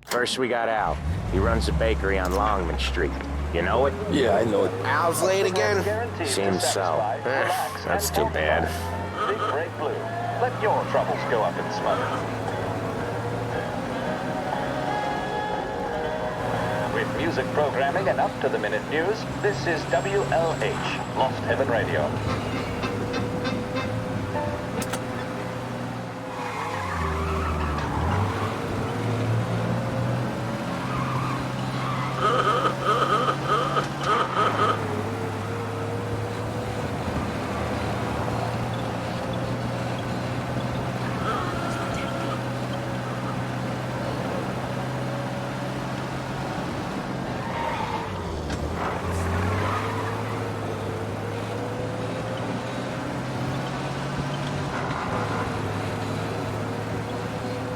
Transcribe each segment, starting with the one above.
First we got Al. He runs a bakery on Longman Street. You know it? Yeah, I know it. Al's late again? Seems so. That's too bad. Big Red Blue. Let your troubles go up in smoke. With music programming and up-to-the-minute news, this is WLH, Lost Heaven Radio.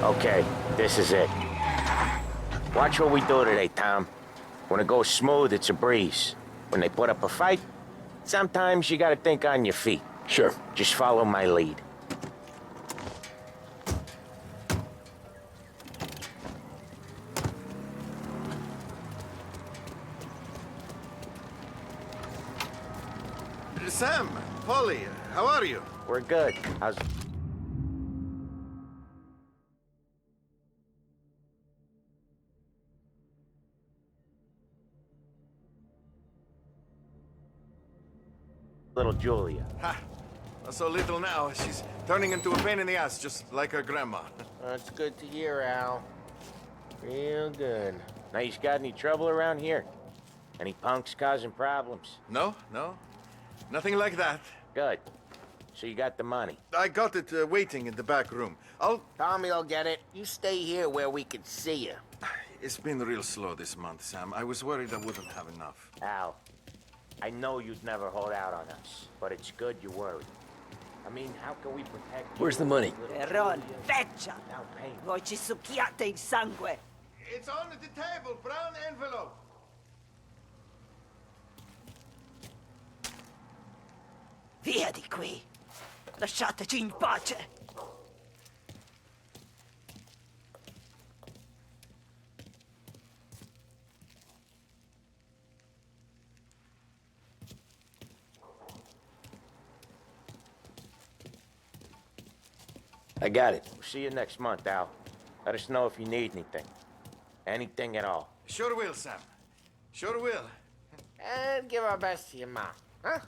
Okay, this is it. Watch what we do today, Tom. When it goes smooth, it's a breeze. When they put up a fight, sometimes you gotta think on your feet. Sure. Just follow my lead. Sam, Polly, how are you? We're good. How's... little Julia? Ha! So little now, she's turning into a pain in the ass, just like her grandma. That's good to hear, Al. Real good. Now, you got any trouble around here? Any punks causing problems? No, nothing like that. Good. So you got the money? I got it waiting in the back room. Tommy will get it. You stay here where we can see you. It's been real slow this month, Sam. I was worried I wouldn't have enough. Al, I know you'd never hold out on us, but it's good you're worried. I mean, how can we protect you? Where's the money? Erron, feccia! Down payment. Voi ci succhiate il sangue! It's on the table, brown envelope. Via di qui! Lasciateci in pace! I got it. We'll see you next month, Al. Let us know if you need anything. Anything at all. Sure will, Sam. Sure will. And give our best to your mom, huh?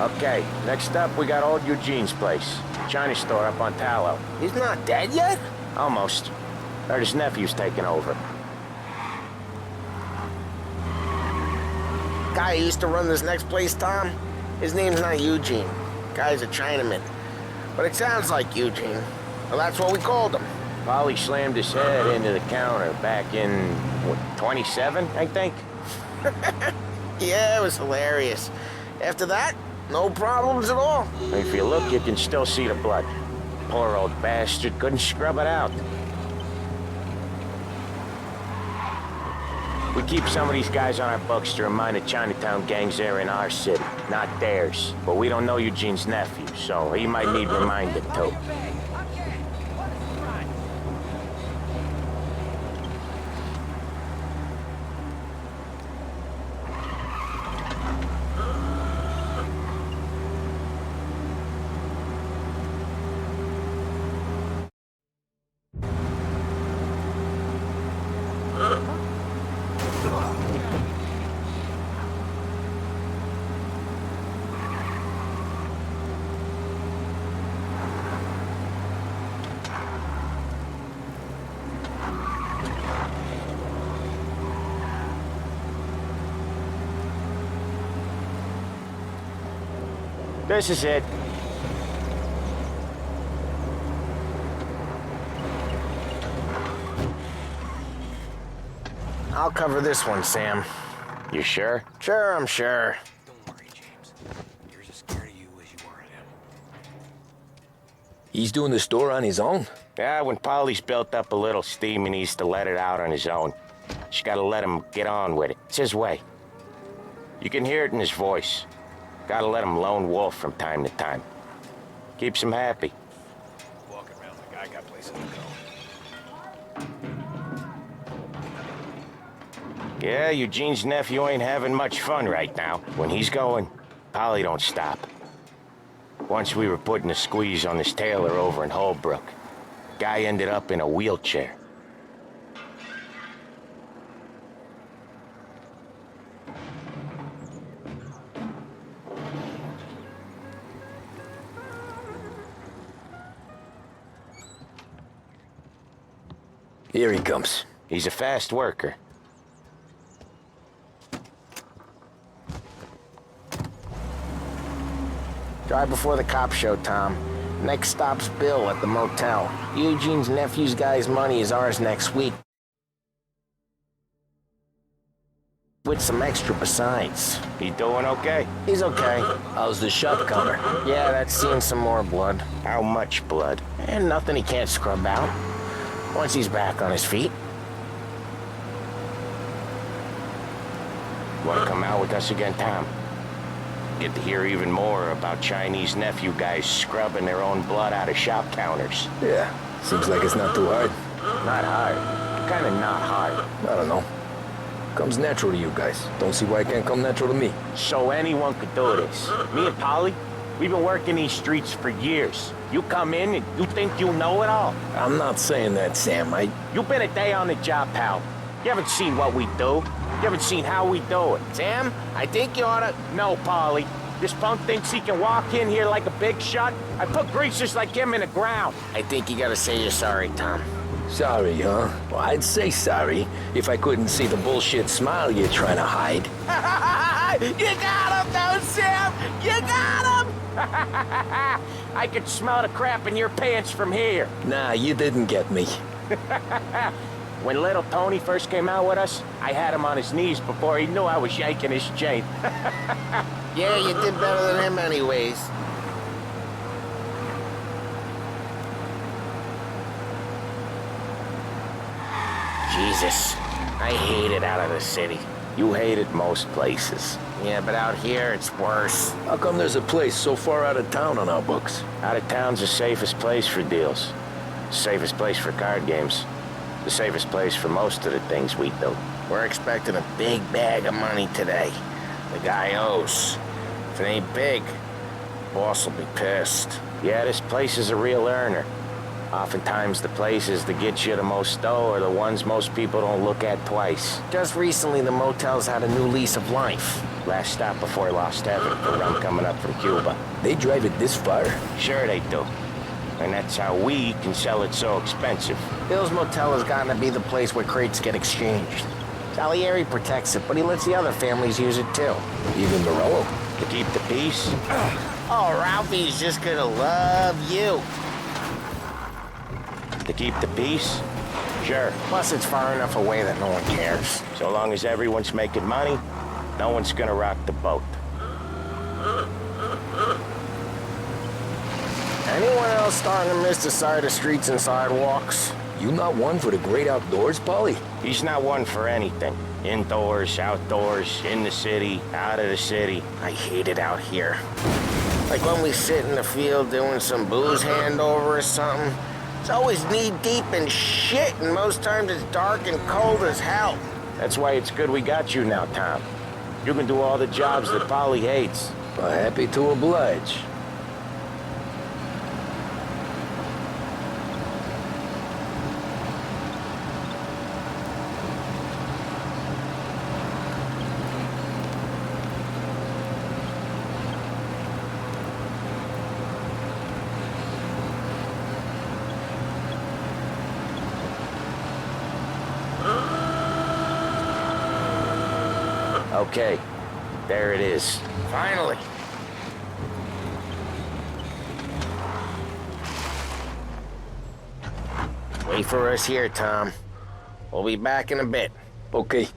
Okay, next up, we got old Eugene's place. China store up on Tallow. He's not dead yet? Almost. Heard his nephew's taking over. Guy who used to run this next place, Tom, his name's not Eugene. Guy's a Chinaman. But it sounds like Eugene. Well, that's what we called him. Polly slammed his head into the counter back in, what, 27, I think? Yeah, it was hilarious. After that, no problems at all. If you look, you can still see the blood. Poor old bastard couldn't scrub it out. We keep some of these guys on our books to remind the Chinatown gangs they're in our city, not theirs. But we don't know Eugene's nephew, so he might need reminding too. This is it. I'll cover this one, Sam. You sure? Sure, I'm sure. Don't worry, James. You're as scared of you as you are of him. He's doing the store on his own? Yeah, when Polly's built up a little steam, he needs to let it out on his own. Just gotta let him get on with it. It's his way. You can hear it in his voice. Gotta let him lone wolf from time to time. Keeps him happy. Walking around like I got places to go. Yeah, Eugene's nephew ain't having much fun right now. When he's going, Polly don't stop. Once we were putting a squeeze on this tailor over in Holbrook. Guy ended up in a wheelchair. Here he comes. He's a fast worker. Drive before the cops show, Tom. Next stop's Bill at the motel. Eugene's nephew's guy's money is ours next week. With some extra besides. He doing okay? He's okay. How's the shot counter? Yeah, that's seen some more blood. How much blood? And nothing he can't scrub out. Once he's back on his feet. Want to come out with us again, Tom? Get to hear even more about Chinese nephew guys scrubbing their own blood out of shop counters. Yeah, seems like it's not too hard. Not hard. Kinda not hard. I don't know. Comes natural to you guys. Don't see why it can't come natural to me. So anyone could do this. Me and Polly, we've been working these streets for years. You come in and you think you know it all. I'm not saying that, Sam. You've been a day on the job, pal. You haven't seen what we do. You haven't seen how we do it. Sam, I think you oughta... No, Polly. This punk thinks he can walk in here like a big shot. I put greasers like him in the ground. I think you gotta say you're sorry, Tom. Sorry, huh? Well, I'd say sorry if I couldn't see the bullshit smile you're trying to hide. You got him, though, Sam! You got him! I could smell the crap in your pants from here. Nah, you didn't get me. When little Tony first came out with us, I had him on his knees before he knew I was yanking his chain. Yeah, you did better than him anyways. Jesus, I hate it out of the city. You hate it most places. Yeah, but out here, it's worse. How come there's a place so far out of town on our books? Out of town's the safest place for deals. Safest place for card games. The safest place for most of the things we do. We're expecting a big bag of money today. The guy owes. If it ain't big, boss will be pissed. Yeah, this place is a real earner. Oftentimes the places that get you the most dough are the ones most people don't look at twice. Just recently, the motel's had a new lease of life. Last stop before Lost Heaven for rum coming up from Cuba. They drive it this far? Sure they do. And that's how we can sell it so expensive. Bill's Motel has gotten to be the place where crates get exchanged. Salieri protects it, but he lets the other families use it too. Even Morello? To keep the peace? Oh, Ralphie's just gonna love you. To keep the peace? Sure. Plus, it's far enough away that no one cares. So long as everyone's making money, no one's gonna rock the boat. Anyone else starting to miss the side of streets and sidewalks? You not one for the great outdoors, Polly? He's not one for anything. Indoors, outdoors, in the city, out of the city. I hate it out here. Like when we sit in the field doing some booze handover or something. It's always knee-deep in shit, and most times it's dark and cold as hell. That's why it's good we got you now, Tom. You can do all the jobs that Polly hates. Well, happy to oblige. Okay, there it is. Finally. Wait for us here, Tom. We'll be back in a bit. Okay.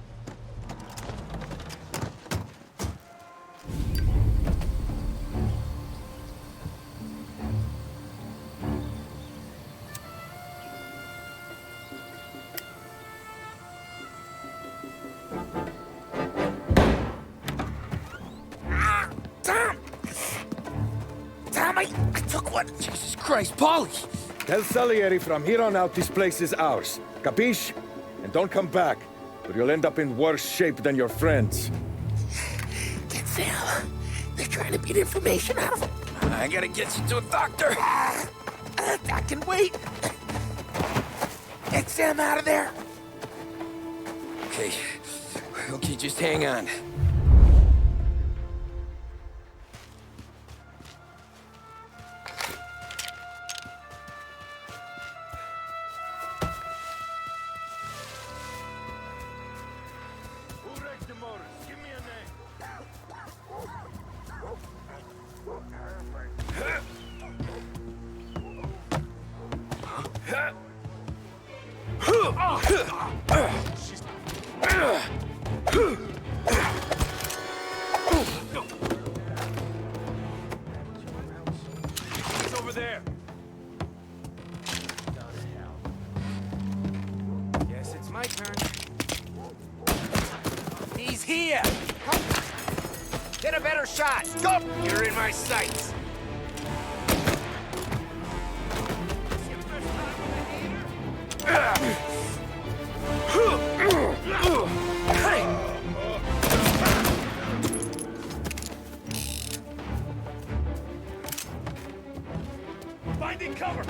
I took one. Jesus Christ, Paulie! Tell Salieri from here on out this place is ours. Capiche? And don't come back, or you'll end up in worse shape than your friends. Get Sam. They're trying to beat information out of him. I gotta get you to a doctor. I can wait. Get Sam out of there. Okay. Okay, just hang on. He's over there. Guess it's my turn. He's here! Come. Get a better shot! Go! You're in my sights! Finding cover!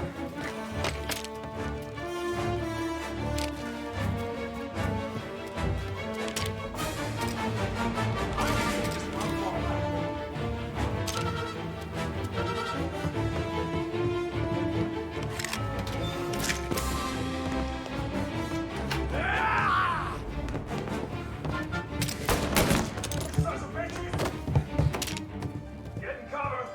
Getting cover!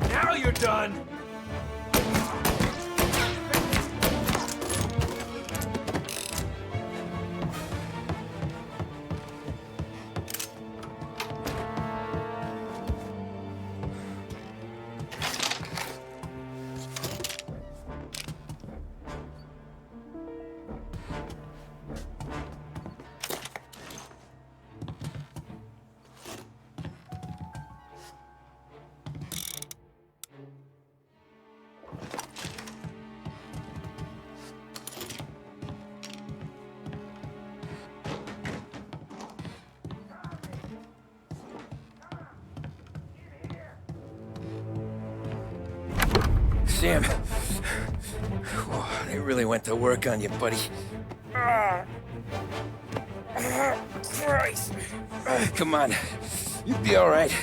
Now you're done! Sam. They really went to work on you, buddy. Christ. Come on. You'll be all right.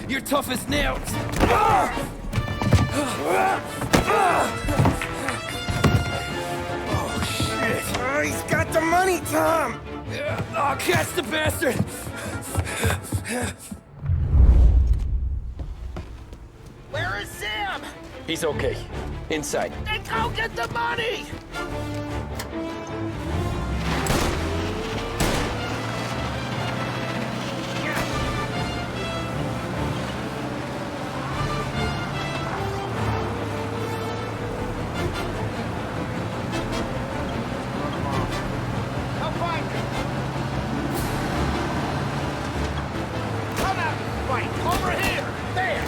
You're tough as nails. Oh, shit. Oh, he's got the money, Tom! Oh, catch the bastard! Where is Sam? He's okay. Inside. Then go get the money! I'll find him. Come out and fight. Over here. There.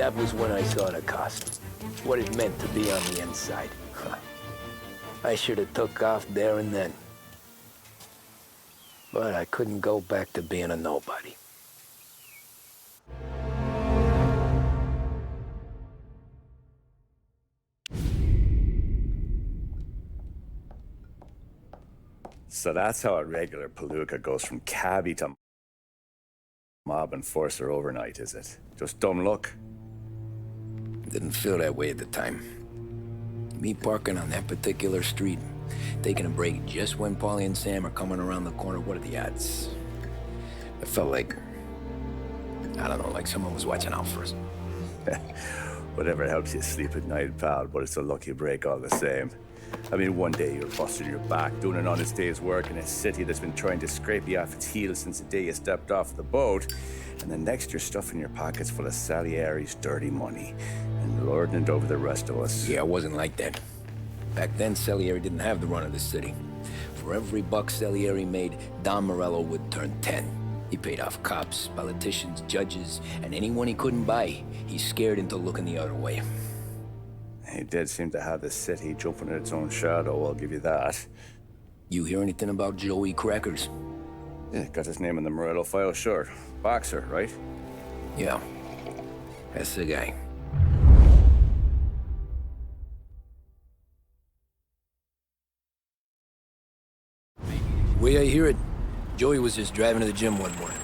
That was when I saw the cost. What it meant to be on the inside. I should have took off there and then. But I couldn't go back to being a nobody. So that's how a regular palooka goes from cabbie to mob enforcer overnight, is it? Just dumb luck? Didn't feel that way at the time. Me parking on that particular street, taking a break just when Paulie and Sam are coming around the corner, what are the odds? It felt like, I don't know, like someone was watching out for us. Whatever helps you sleep at night, pal, but it's a lucky break all the same. I mean, one day you're busting your back, doing an honest day's work in a city that's been trying to scrape you off its heels since the day you stepped off the boat, and the next you're stuffing your pockets full of Salieri's dirty money and lording it over the rest of us. Yeah, it wasn't like that. Back then, Salieri didn't have the run of the city. For every buck Salieri made, Don Morello would turn 10. He paid off cops, politicians, judges, and anyone he couldn't buy, he scared into looking the other way. He did seem to have the city jumping in its own shadow, I'll give you that. You hear anything about Joey Crackers? Yeah, got his name in the Morello file, sure. Boxer, right? Yeah, that's the guy. The way I hear it, Joey was just driving to the gym one morning.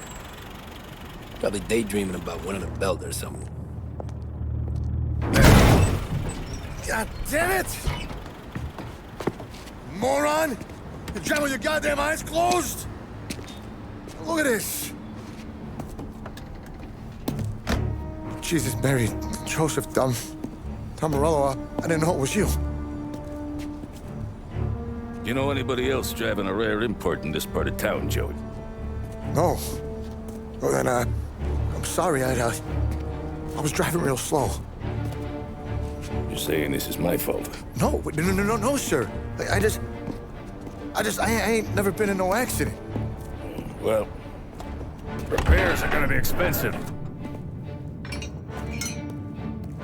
Probably daydreaming about winning a belt or something. God damn it! Moron! You're driving with your goddamn eyes closed? Look at this! Jesus, Mary, Joseph, Tom Morello, I didn't know it was you. You know anybody else driving a rare import in this part of town, Joey? No. Well, then, I'm sorry, I was driving real slow. You're saying this is my fault? No, sir. I ain't never been in no accident. Well, repairs are gonna be expensive.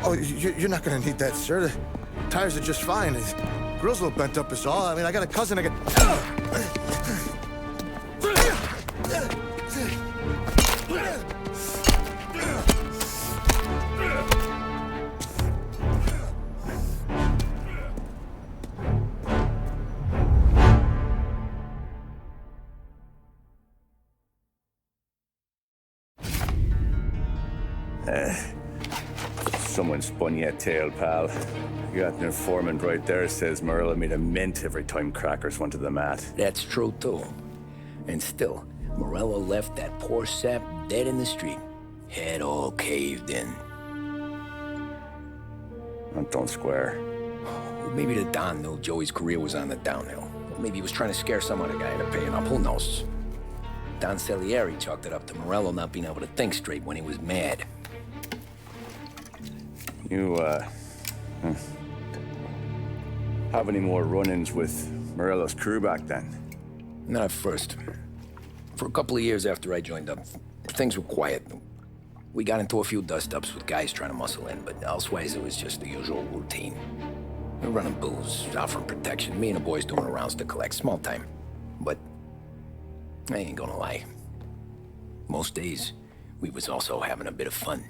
Oh, you're not gonna need that, sir. The tires are just fine. The grill's a little bent up is all. I mean, I got a cousin I can... Someone spun you a tale, pal. You got an informant right there says Morello made a mint every time Crackers went to the mat. That's true, too. And still, Morello left that poor sap dead in the street. Head all caved in. Don't square. Maybe the Don knew Joey's career was on the downhill. Maybe he was trying to scare some other guy into paying up. Who knows? Don Salieri chalked it up to Morello not being able to think straight when he was mad. You, have any more run-ins with Morello's crew back then? Not at first. For a couple of years after I joined up, things were quiet. We got into a few dust-ups with guys trying to muscle in, but elsewise it was just the usual routine. We're running booze, offering protection, me and the boys doing the rounds to collect, small time. But I ain't gonna lie. Most days, we was also having a bit of fun.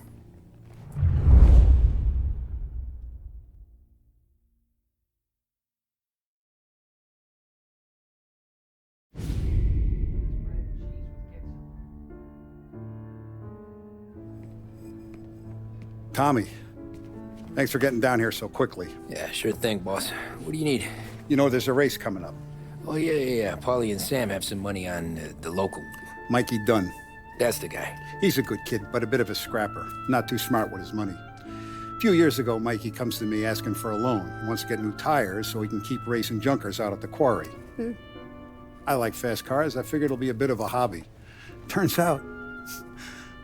Tommy, thanks for getting down here so quickly. Yeah, sure thing, boss. What do you need? You know, there's a race coming up. Oh, yeah. Paulie and Sam have some money on the local. Mikey Dunn. That's the guy. He's a good kid, but a bit of a scrapper. Not too smart with his money. A few years ago, Mikey comes to me asking for a loan. He wants to get new tires so he can keep racing junkers out at the quarry. I like fast cars. I figured it'll be a bit of a hobby. Turns out,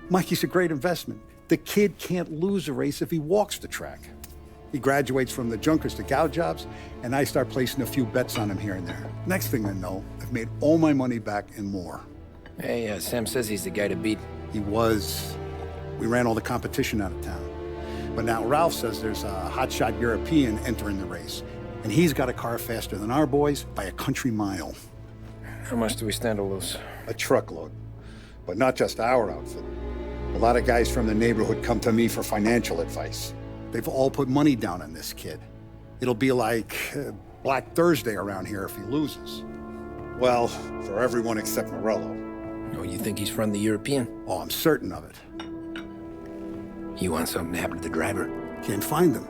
Mikey's a great investment. The kid can't lose a race if he walks the track. He graduates from the junkers to gout jobs, and I start placing a few bets on him here and there. Next thing I know, I've made all my money back and more. Hey, Sam says he's the guy to beat. He was. We ran all the competition out of town. But now Ralph says there's a hotshot European entering the race, and he's got a car faster than our boys by a country mile. How much do we stand to lose? A truckload. But not just our outfit. A lot of guys from the neighborhood come to me for financial advice. They've all put money down on this kid. It'll be like Black Thursday around here if he loses. Well, for everyone except Morello. Oh, you think he's from the European? Oh, I'm certain of it. You want something to happen to the driver? Can't find him.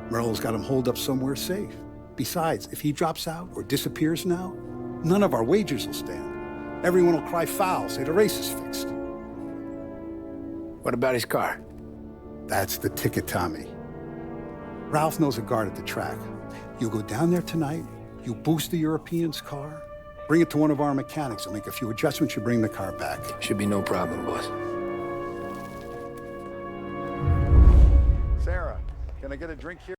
Morello's got him holed up somewhere safe. Besides, if he drops out or disappears now, none of our wagers will stand. Everyone will cry foul, say the race is fixed. What about his car? That's the ticket, Tommy. Ralph knows a guard at the track. You go down there tonight, you boost the European's car, bring it to one of our mechanics, and make a few adjustments, you bring the car back. Should be no problem, boss. Sarah, can I get a drink here?